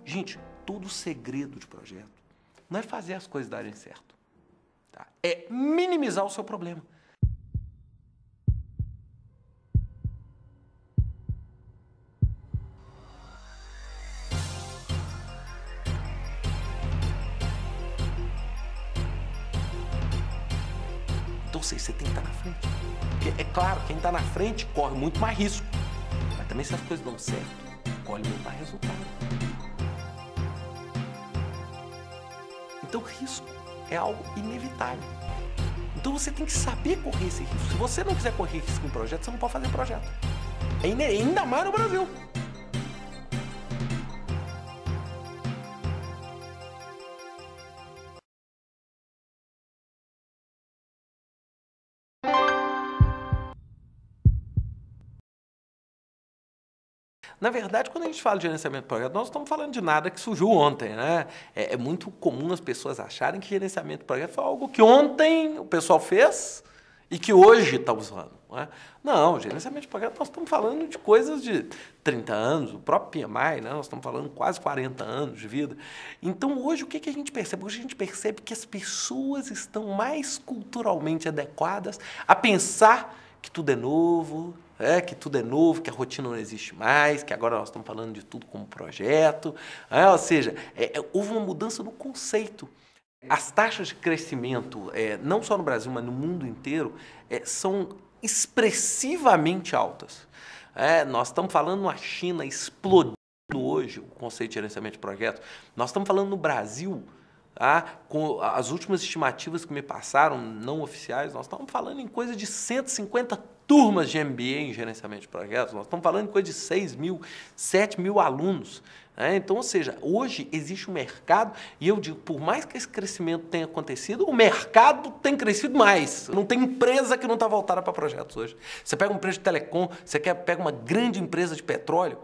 Gente, todo segredo de projeto não é fazer as coisas darem certo, tá? É minimizar o seu problema. Então, você tem que estar na frente. Porque, é claro, quem está na frente corre muito mais risco. Mas também, se as coisas dão certo, colhe muito mais resultado. Então, risco é algo inevitável. Então, você tem que saber correr esse risco. Se você não quiser correr risco em projeto, você não pode fazer projeto. Ainda mais no Brasil. Na verdade, quando a gente fala de gerenciamento de projeto, nós não estamos falando de nada que surgiu ontem, né? É muito comum as pessoas acharem que gerenciamento de projeto foi algo que ontem o pessoal fez e que hoje está usando. Não é? Não, gerenciamento de projeto, nós estamos falando de coisas de 30 anos, o próprio PMI, né? Nós estamos falando quase 40 anos de vida. Então, hoje, o que a gente percebe? Hoje a gente percebe que as pessoas estão mais culturalmente adequadas a pensar que tudo é novo, que a rotina não existe mais, que agora nós estamos falando de tudo como projeto. Ou seja, houve uma mudança no conceito. As taxas de crescimento, não só no Brasil, mas no mundo inteiro, são expressivamente altas. Nós estamos falando na China explodindo hoje o conceito de gerenciamento de projetos. Nós estamos falando no Brasil, com as últimas estimativas que me passaram, não oficiais, nós estamos falando em coisa de 150 turmas de MBA em gerenciamento de projetos, nós estamos falando em coisa de 6 mil, 7 mil alunos. Então, ou seja, hoje existe um mercado, e eu digo, por mais que esse crescimento tenha acontecido, o mercado tem crescido mais. Não tem empresa que não está voltada para projetos hoje. Você pega uma empresa de telecom, pega uma grande empresa de petróleo,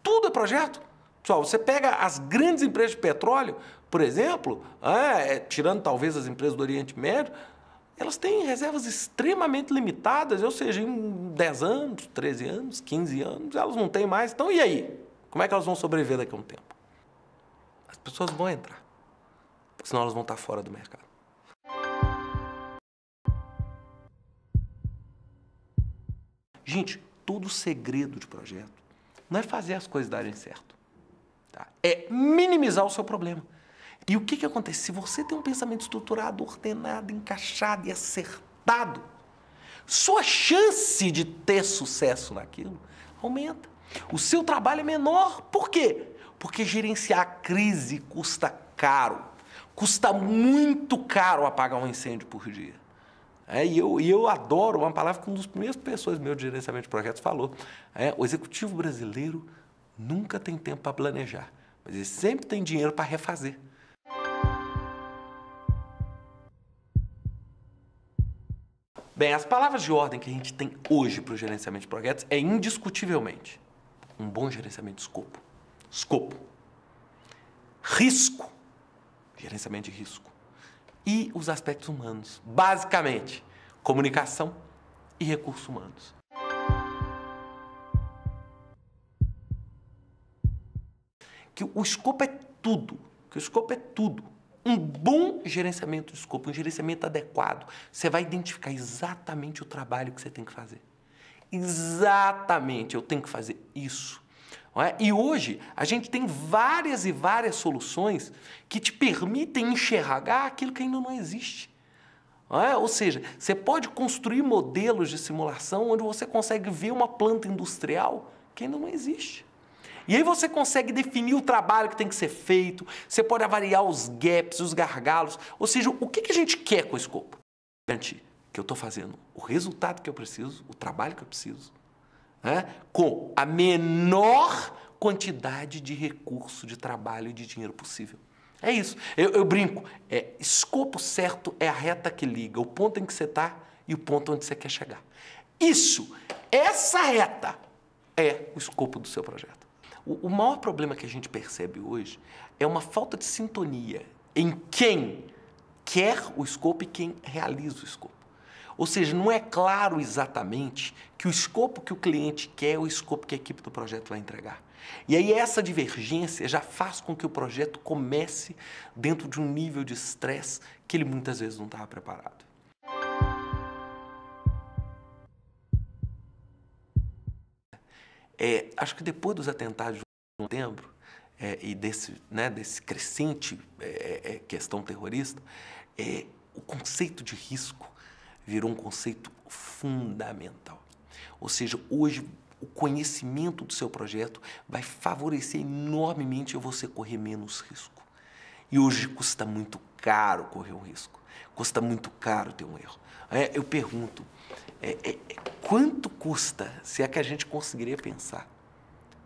tudo é projeto. Pessoal, você pega as grandes empresas de petróleo, por exemplo, tirando talvez as empresas do Oriente Médio, elas têm reservas extremamente limitadas, ou seja, em 10 anos, 13 anos, 15 anos, elas não têm mais. Então, e aí? Como é que elas vão sobreviver daqui a um tempo? As pessoas vão entrar, senão elas vão estar fora do mercado. Gente, todo segredo de projeto não é fazer as coisas darem certo, tá? É minimizar o seu problema. E o que acontece? Se você tem um pensamento estruturado, ordenado, encaixado e acertado, sua chance de ter sucesso naquilo aumenta. O seu trabalho é menor. Por quê? Porque gerenciar a crise custa caro. Custa muito caro apagar um incêndio por dia. E eu adoro uma palavra que um dos primeiros pessoas meu de gerenciamento de projetos falou. O executivo brasileiro nunca tem tempo para planejar, mas ele sempre tem dinheiro para refazer. Bem, as palavras de ordem que a gente tem hoje para o gerenciamento de projetos é indiscutivelmente um bom gerenciamento de escopo. Escopo. Risco. Gerenciamento de risco. E os aspectos humanos. Basicamente, comunicação e recursos humanos. Que o escopo é tudo. Que o escopo é tudo. Um bom gerenciamento de escopo, um gerenciamento adequado, você vai identificar exatamente o trabalho que você tem que fazer. Exatamente, eu tenho que fazer isso. E hoje, a gente tem várias e várias soluções que te permitem enxergar aquilo que ainda não existe. Ou seja, você pode construir modelos de simulação onde você consegue ver uma planta industrial que ainda não existe. E aí você consegue definir o trabalho que tem que ser feito, você pode avaliar os gaps, os gargalos, ou seja, o que a gente quer com o escopo? Garantir que eu estou fazendo o resultado que eu preciso, o trabalho que eu preciso, com a menor quantidade de recurso, de trabalho e de dinheiro possível. É isso. Eu brinco. Escopo certo é a reta que liga o ponto em que você está e o ponto onde você quer chegar. Essa reta é o escopo do seu projeto. O maior problema que a gente percebe hoje é uma falta de sintonia em quem quer o escopo e quem realiza o escopo. Ou seja, não é claro exatamente que o escopo que o cliente quer é o escopo que a equipe do projeto vai entregar. E aí essa divergência já faz com que o projeto comece dentro de um nível de estresse que ele muitas vezes não estava preparado. Acho que depois dos atentados de setembro e desse crescente questão terrorista, o conceito de risco virou um conceito fundamental. Ou seja, hoje o conhecimento do seu projeto vai favorecer enormemente você correr menos risco. E hoje custa muito caro correr um risco, custa muito caro ter um erro. Eu pergunto, quanto custa, se é que a gente conseguiria pensar,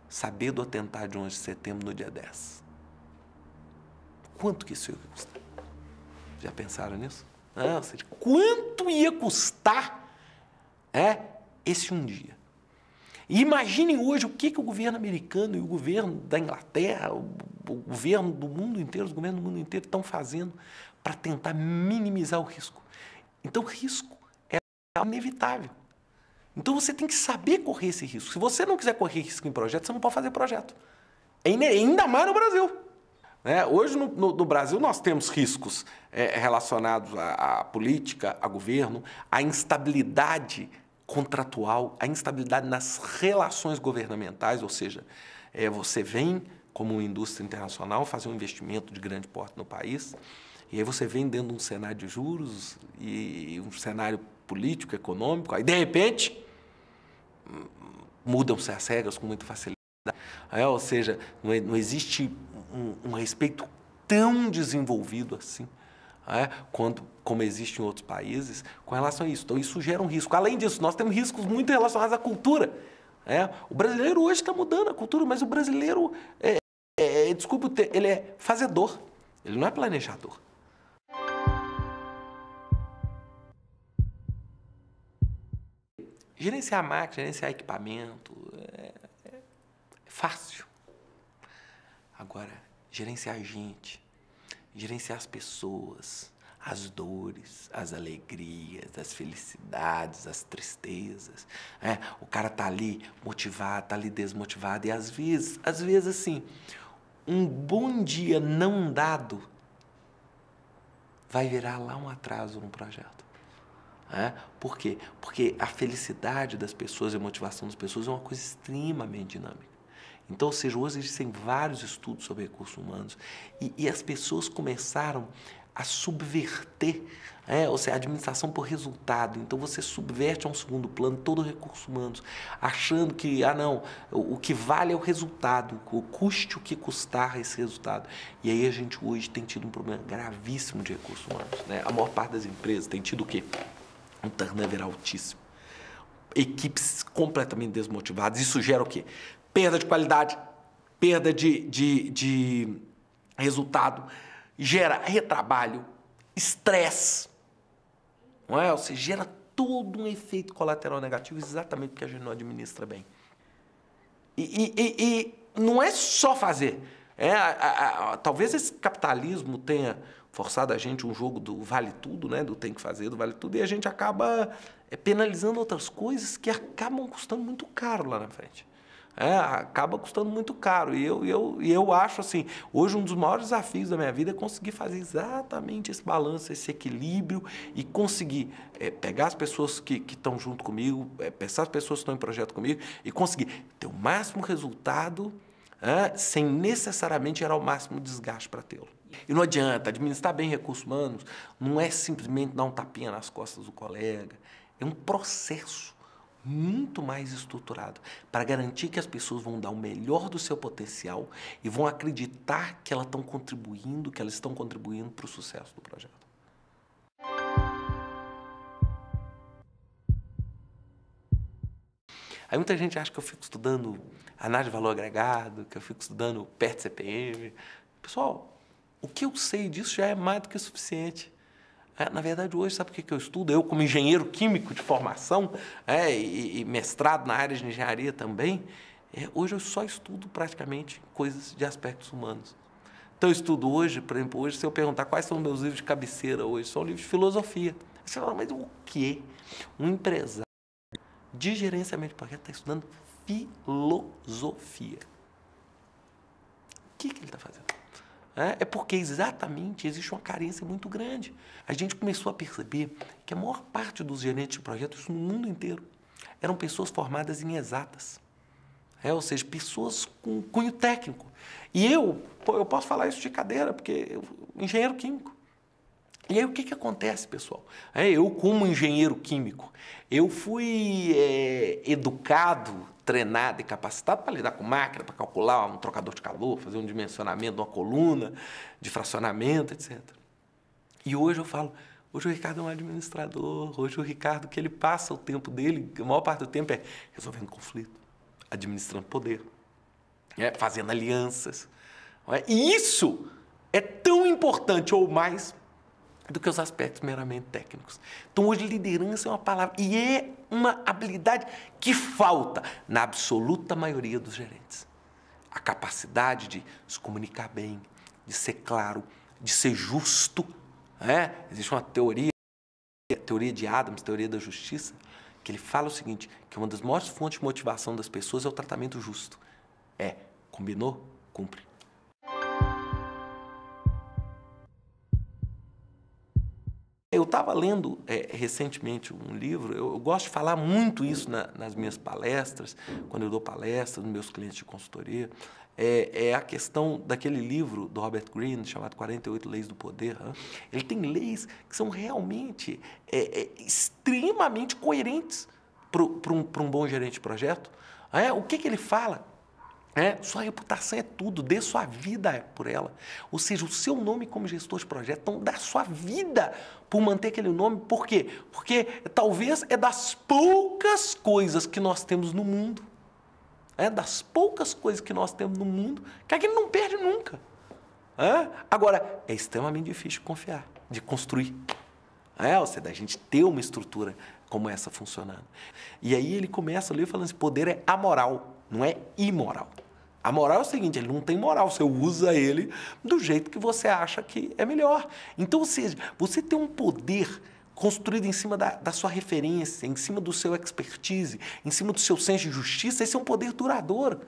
saber do atentado de 11 de setembro no dia 10? Quanto que isso ia custar? Já pensaram nisso? Ou seja, quanto ia custar esse um dia? E imaginem hoje o que o governo americano e o governo da Inglaterra, o governo do mundo inteiro, os governos do mundo inteiro estão fazendo para tentar minimizar o risco. Então, o risco é inevitável. Então, você tem que saber correr esse risco. Se você não quiser correr risco em projeto, você não pode fazer projeto. Ainda mais no Brasil. Hoje, no Brasil, nós temos riscos relacionados à política, a governo, à instabilidade contratual, a instabilidade nas relações governamentais, ou seja, você vem como uma indústria internacional fazer um investimento de grande porte no país, e aí você vem dentro de um cenário de juros e um cenário político, econômico, aí de repente mudam-se as regras com muita facilidade, ou seja, não existe um respeito tão desenvolvido assim, como existe em outros países, com relação a isso. Então, isso gera um risco. Além disso, nós temos riscos muito relacionados à cultura. O brasileiro hoje está mudando a cultura, mas o brasileiro, desculpe o termo, ele é fazedor, ele não é planejador. Gerenciar máquina, gerenciar equipamento é fácil. Agora, gerenciar gente, gerenciar as pessoas, as dores, as alegrias, as felicidades, as tristezas. O cara está ali motivado, está ali desmotivado. E às vezes assim, um bom dia não dado vai virar lá um atraso no projeto. Por quê? Porque a felicidade das pessoas e a motivação das pessoas é uma coisa extremamente dinâmica. Então, ou seja, hoje existem vários estudos sobre recursos humanos e as pessoas começaram a subverter, ou seja, a administração por resultado. Então, você subverte a um segundo plano todo o recurso humanos, achando que, não, o que vale é o resultado, custe o que custar esse resultado. E aí a gente hoje tem tido um problema gravíssimo de recursos humanos. A maior parte das empresas tem tido o quê? Um turnover altíssimo. Equipes completamente desmotivadas. Isso gera o quê? Perda de qualidade, perda de resultado, gera retrabalho, estresse, não é? Ou seja, gera todo um efeito colateral negativo exatamente porque a gente não administra bem. E não é só fazer. Talvez esse capitalismo tenha forçado a gente um jogo do vale tudo, do tem que fazer, do vale tudo, e a gente acaba penalizando outras coisas que acabam custando muito caro lá na frente. Acaba custando muito caro. E eu acho assim, hoje um dos maiores desafios da minha vida é conseguir fazer exatamente esse balanço, esse equilíbrio e conseguir pegar as pessoas que estão junto comigo, pensar as pessoas que estão em projeto comigo e conseguir ter o máximo resultado sem necessariamente gerar o máximo desgaste para tê-lo. E não adianta, administrar bem recursos humanos não é simplesmente dar um tapinha nas costas do colega, é um processo muito mais estruturado para garantir que as pessoas vão dar o melhor do seu potencial e vão acreditar que elas estão contribuindo para o sucesso do projeto. Aí muita gente acha que eu fico estudando análise de valor agregado, que eu fico estudando PERT CPM. Pessoal, O que eu sei disso já é mais do que suficiente. Na verdade, hoje, sabe o que eu estudo? Eu, como engenheiro químico de formação, e mestrado na área de engenharia também, hoje eu só estudo praticamente coisas de aspectos humanos. Então, eu estudo hoje, por exemplo, hoje, se eu perguntar quais são os meus livros de cabeceira hoje, são livros de filosofia. Você fala, mas o quê? Um empresário de gerenciamento de projeto está estudando filosofia. O que ele está fazendo? É porque exatamente existe uma carência muito grande. A gente começou a perceber que a maior parte dos gerentes de projetos no mundo inteiro eram pessoas formadas em exatas. Ou seja, pessoas com cunho técnico. E eu posso falar isso de cadeira, porque eu engenheiro químico. E aí o que acontece, pessoal? Eu, como engenheiro químico, eu fui educado, treinado e capacitado para lidar com máquina, para calcular um trocador de calor, fazer um dimensionamento de uma coluna, de fracionamento, etc. E hoje eu falo, hoje o Ricardo é um administrador, hoje o Ricardo, que ele passa o tempo dele, a maior parte do tempo é resolvendo conflito, administrando poder, fazendo alianças. E isso é tão importante ou mais do que os aspectos meramente técnicos. Então, hoje, liderança é uma palavra e é uma habilidade que falta na absoluta maioria dos gerentes. A capacidade de se comunicar bem, de ser claro, de ser justo. Existe uma teoria, a teoria de Adams, teoria da justiça, que ele fala o seguinte, que uma das maiores fontes de motivação das pessoas é o tratamento justo. Combinou? Cumpre. Eu estava lendo recentemente um livro, eu gosto de falar muito isso nas minhas palestras, quando eu dou palestras nos meus clientes de consultoria, é a questão daquele livro do Robert Greene, chamado 48 Leis do Poder. Ele tem leis que são realmente extremamente coerentes para um bom gerente de projeto. O que ele fala? Sua reputação é tudo, dê sua vida por ela. Ou seja, o seu nome como gestor de projeto, então dá sua vida por manter aquele nome. Por quê? Porque talvez é das poucas coisas que nós temos no mundo, das poucas coisas que nós temos no mundo, que aquele não perde nunca. Agora, é extremamente difícil de confiar, de construir. Ou seja, da gente ter uma estrutura como essa funcionando. E aí ele começa ali falando assim, poder é amoral, não é imoral. A moral é o seguinte, ele não tem moral, você usa ele do jeito que você acha que é melhor. Então, ou seja, você tem um poder construído em cima da sua referência, em cima do seu expertise, em cima do seu senso de justiça, esse é um poder duradouro.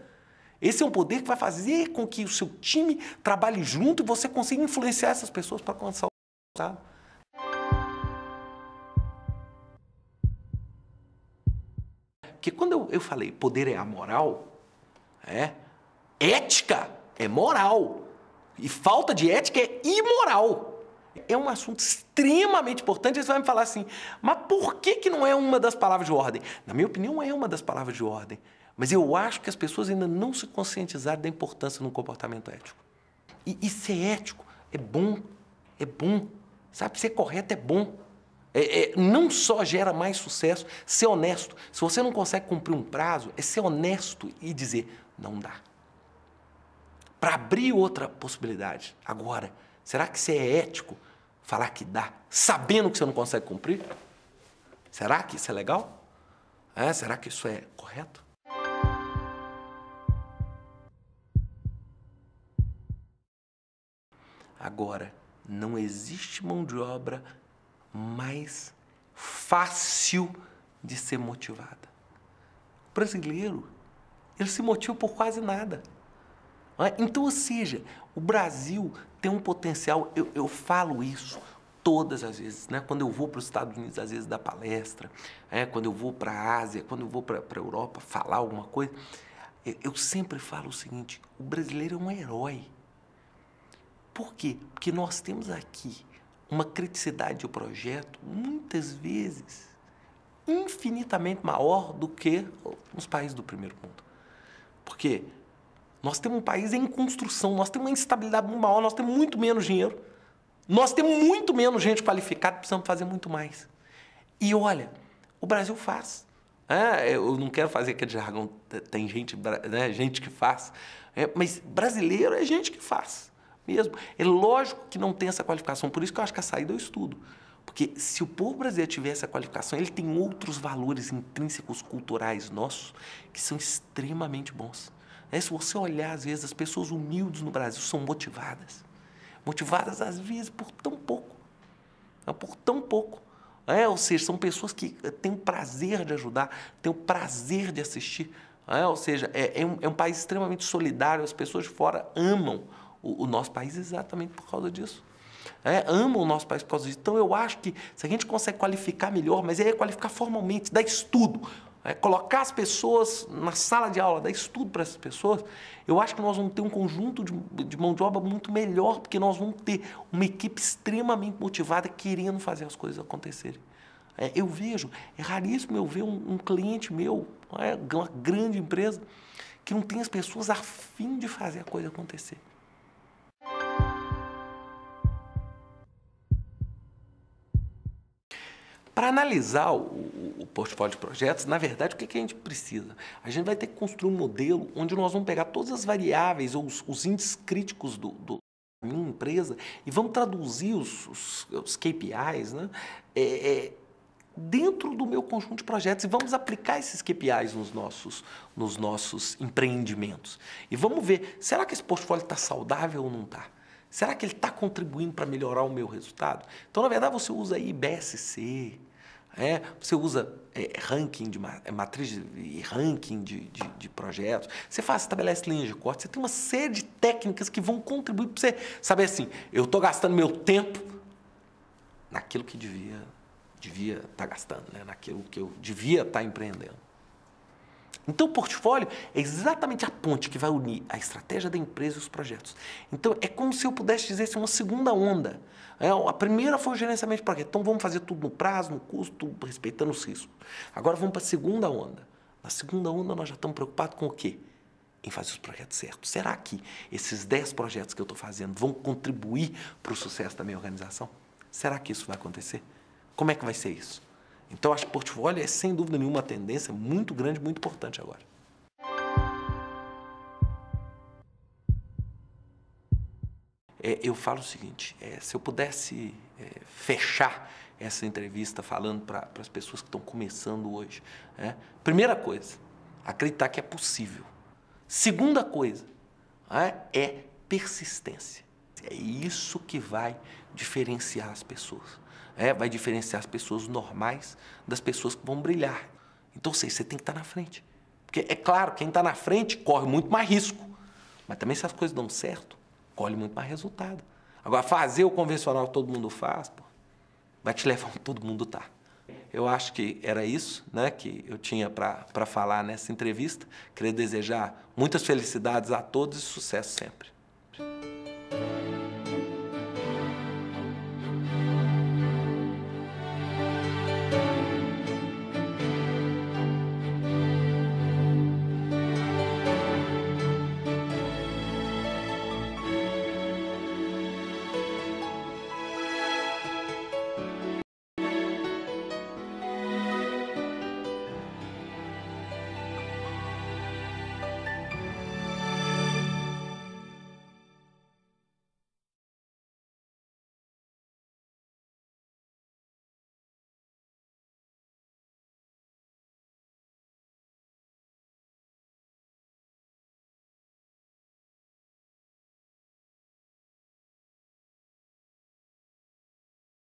Esse é um poder que vai fazer com que o seu time trabalhe junto e você consiga influenciar essas pessoas para alcançar o resultado. Porque quando eu falei poder é amoral, ética é moral. E falta de ética é imoral. É um assunto extremamente importante. Você vai me falar assim, mas por que não é uma das palavras de ordem? Na minha opinião, é uma das palavras de ordem. Mas eu acho que as pessoas ainda não se conscientizaram da importância no comportamento ético. E ser ético é bom. É bom. Sabe, ser correto é bom. Não só gera mais sucesso, ser honesto. Se você não consegue cumprir um prazo, é ser honesto e dizer, não dá. Para abrir outra possibilidade. Agora, será que você é ético falar que dá, sabendo que você não consegue cumprir? Será que isso é legal? Será que isso é correto? Agora, não existe mão de obra mais fácil de ser motivada. O brasileiro, ele se motiva por quase nada. Então, ou seja, o Brasil tem um potencial, eu falo isso todas as vezes, quando eu vou para os Estados Unidos, às vezes dar palestra, quando eu vou para a Ásia, quando eu vou para a Europa falar alguma coisa, eu sempre falo o seguinte, o brasileiro é um herói. Por quê? Porque nós temos aqui uma criticidade de projeto, muitas vezes, infinitamente maior do que nos países do primeiro mundo. Por quê? Nós temos um país em construção, nós temos uma instabilidade muito maior, nós temos muito menos dinheiro, nós temos muito menos gente qualificada, precisamos fazer muito mais. E olha, o Brasil faz. Eu não quero fazer aquele jargão, tem gente, gente que faz, mas brasileiro é gente que faz. mesmo. É lógico que não tem essa qualificação, por isso que eu acho que a saída é o estudo. Porque se o povo brasileiro tivesse essa qualificação, ele tem outros valores intrínsecos culturais nossos que são extremamente bons. Se você olhar, às vezes, as pessoas humildes no Brasil são motivadas. Motivadas, às vezes, por tão pouco. Por tão pouco. Ou seja, são pessoas que têm o prazer de ajudar, têm o prazer de assistir. Ou seja, é um país extremamente solidário, as pessoas de fora amam o nosso país exatamente por causa disso. Amam o nosso país por causa disso. Então, eu acho que se a gente consegue qualificar melhor, mas é qualificar formalmente, dar estudo, colocar as pessoas na sala de aula, dar estudo para essas pessoas, eu acho que nós vamos ter um conjunto de mão de obra muito melhor, porque nós vamos ter uma equipe extremamente motivada querendo fazer as coisas acontecerem. Eu vejo, é raríssimo eu ver um cliente meu, uma grande empresa, que não tem as pessoas a fim de fazer a coisa acontecer. Para analisar o portfólio de projetos, na verdade, o que a gente precisa? A gente vai ter que construir um modelo onde nós vamos pegar todas as variáveis ou os índices críticos da minha empresa e vamos traduzir os KPIs, né, dentro do meu conjunto de projetos e vamos aplicar esses KPIs nos nossos empreendimentos. E vamos ver, será que esse portfólio está saudável ou não está? Será que ele está contribuindo para melhorar o meu resultado? Então, na verdade, você usa aí BSC, você usa ranking matriz de ranking de projetos, você estabelece linhas de corte, você tem uma série de técnicas que vão contribuir para você saber assim, eu estou gastando meu tempo naquilo que devia estar gastando, né? Naquilo que eu devia estar empreendendo. Então, o portfólio é exatamente a ponte que vai unir a estratégia da empresa e os projetos. Então, é como se eu pudesse dizer assim, uma segunda onda. A primeira foi o gerenciamento de projeto. Então, vamos fazer tudo no prazo, no custo, respeitando os riscos. Agora, vamos para a segunda onda. Na segunda onda, nós já estamos preocupados com o quê? Em fazer os projetos certos. Será que esses 10 projetos que eu estou fazendo vão contribuir para o sucesso da minha organização? Será que isso vai acontecer? Como é que vai ser isso? Então, eu acho que o portfólio é, sem dúvida nenhuma, uma tendência muito grande, muito importante agora. Eu falo o seguinte, se eu pudesse fechar essa entrevista falando para as pessoas que estão começando hoje, primeira coisa, acreditar que é possível. Segunda coisa, é persistência. É isso que vai diferenciar as pessoas. Vai diferenciar as pessoas normais das pessoas que vão brilhar. Então, você tem que estar na frente. Porque, é claro, quem está na frente corre muito mais risco. Mas também, se as coisas dão certo, colhe muito mais resultado. Agora, fazer o convencional que todo mundo faz, vai te levar onde todo mundo está. Eu acho que era isso, né, que eu tinha para falar nessa entrevista. Queria desejar muitas felicidades a todos e sucesso sempre.